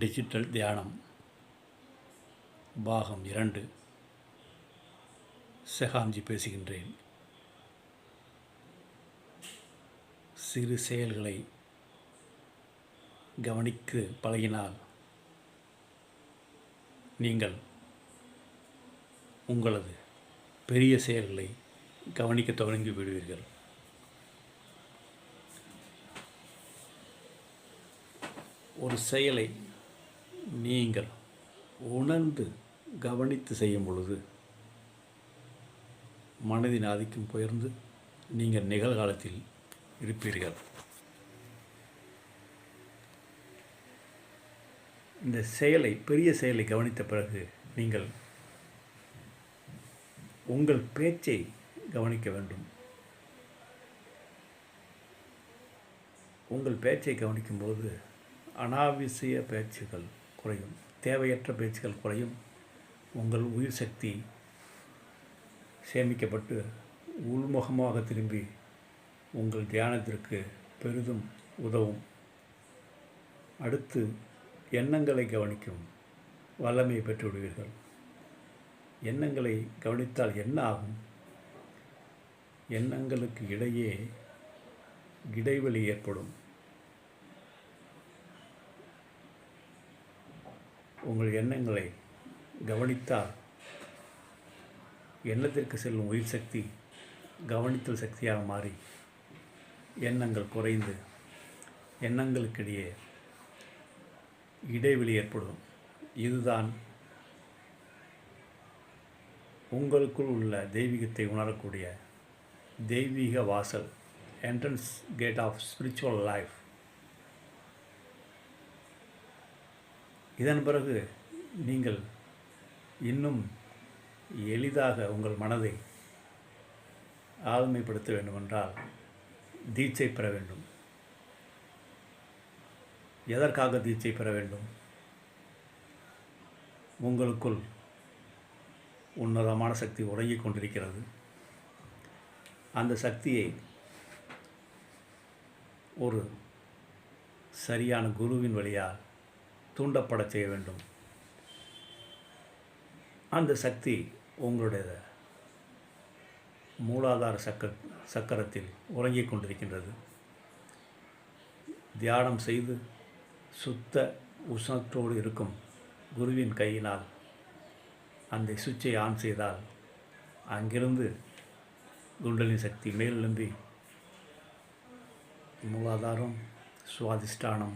Digital தியானம் பாகம் 2. செஹாம்ஜி பேசுகின்றேன். சிறு செயல்களை கவனித்து பழகினால் நீங்கள் உங்களது பெரிய செயல்களை கவனிக்க தொடங்கி விடுவீர்கள். ஒரு செயலை நீங்கள் உணர்ந்து கவனித்து செய்யும் பொழுது மனதின் ஆதிக்கம் உயர்ந்து நீங்கள் நிகழ்காலத்தில் இருப்பீர்கள். இந்த பெரிய செயலை கவனித்த பிறகு நீங்கள் உங்கள் பேச்சை கவனிக்க வேண்டும். உங்கள் பேச்சை கவனிக்கும்போது அனாவசிய பேச்சுகள் குறையும், தேவையற்ற பேச்சுகள் குறையும். உங்கள் உயிர் சக்தி சேமிக்கப்பட்டு உள்முகமாக திரும்பி உங்கள் தியானத்திற்கு பெரிதும் உதவும். அடுத்து எண்ணங்களை கவனிக்கும் வல்லமையை பெற்று விடுவீர்கள். எண்ணங்களை கவனித்தால் என்ன ஆகும்? எண்ணங்களுக்கு இடையே இடைவெளி ஏற்படும். உங்கள் எண்ணங்களை கவனித்தால் எண்ணத்திற்கு செல்லும் உயிர் சக்தி கவனித்தல் சக்தியாக மாறி எண்ணங்கள் குறைந்து எண்ணங்களுக்கிடையே இடைவெளி ஏற்படும். இதுதான் உங்களுக்குள் உள்ள தெய்வீகத்தை உணரக்கூடிய தெய்வீக வாசல், entrance gate of spiritual life. இதன் பிறகு நீங்கள் இன்னும் எளிதாக உங்கள் மனதை ஆளுமைப்படுத்த வேண்டுமென்றால் தீட்சை பெற வேண்டும். எதற்காக தீட்சை பெற வேண்டும்? உங்களுக்குள் உன்னதமான சக்தி உறங்கிக் கொண்டிருக்கிறது. அந்த சக்தியை ஒரு சரியான குருவின் வழியால் தூண்டப்பட செய்ய வேண்டும். அந்த சக்தி உங்களுடைய மூலாதார சக்கரத்தில் உறங்கிக் கொண்டிருக்கின்றது. தியானம் செய்து சுத்த உஷ்ணத்தோடு இருக்கும் குருவின் கையினால் அந்த சுவிட்சை ஆன் செய்தால் அங்கிருந்து குண்டலினி சக்தி மேலெழும்பி மூலாதாரம், சுவாதிஷ்டானம்,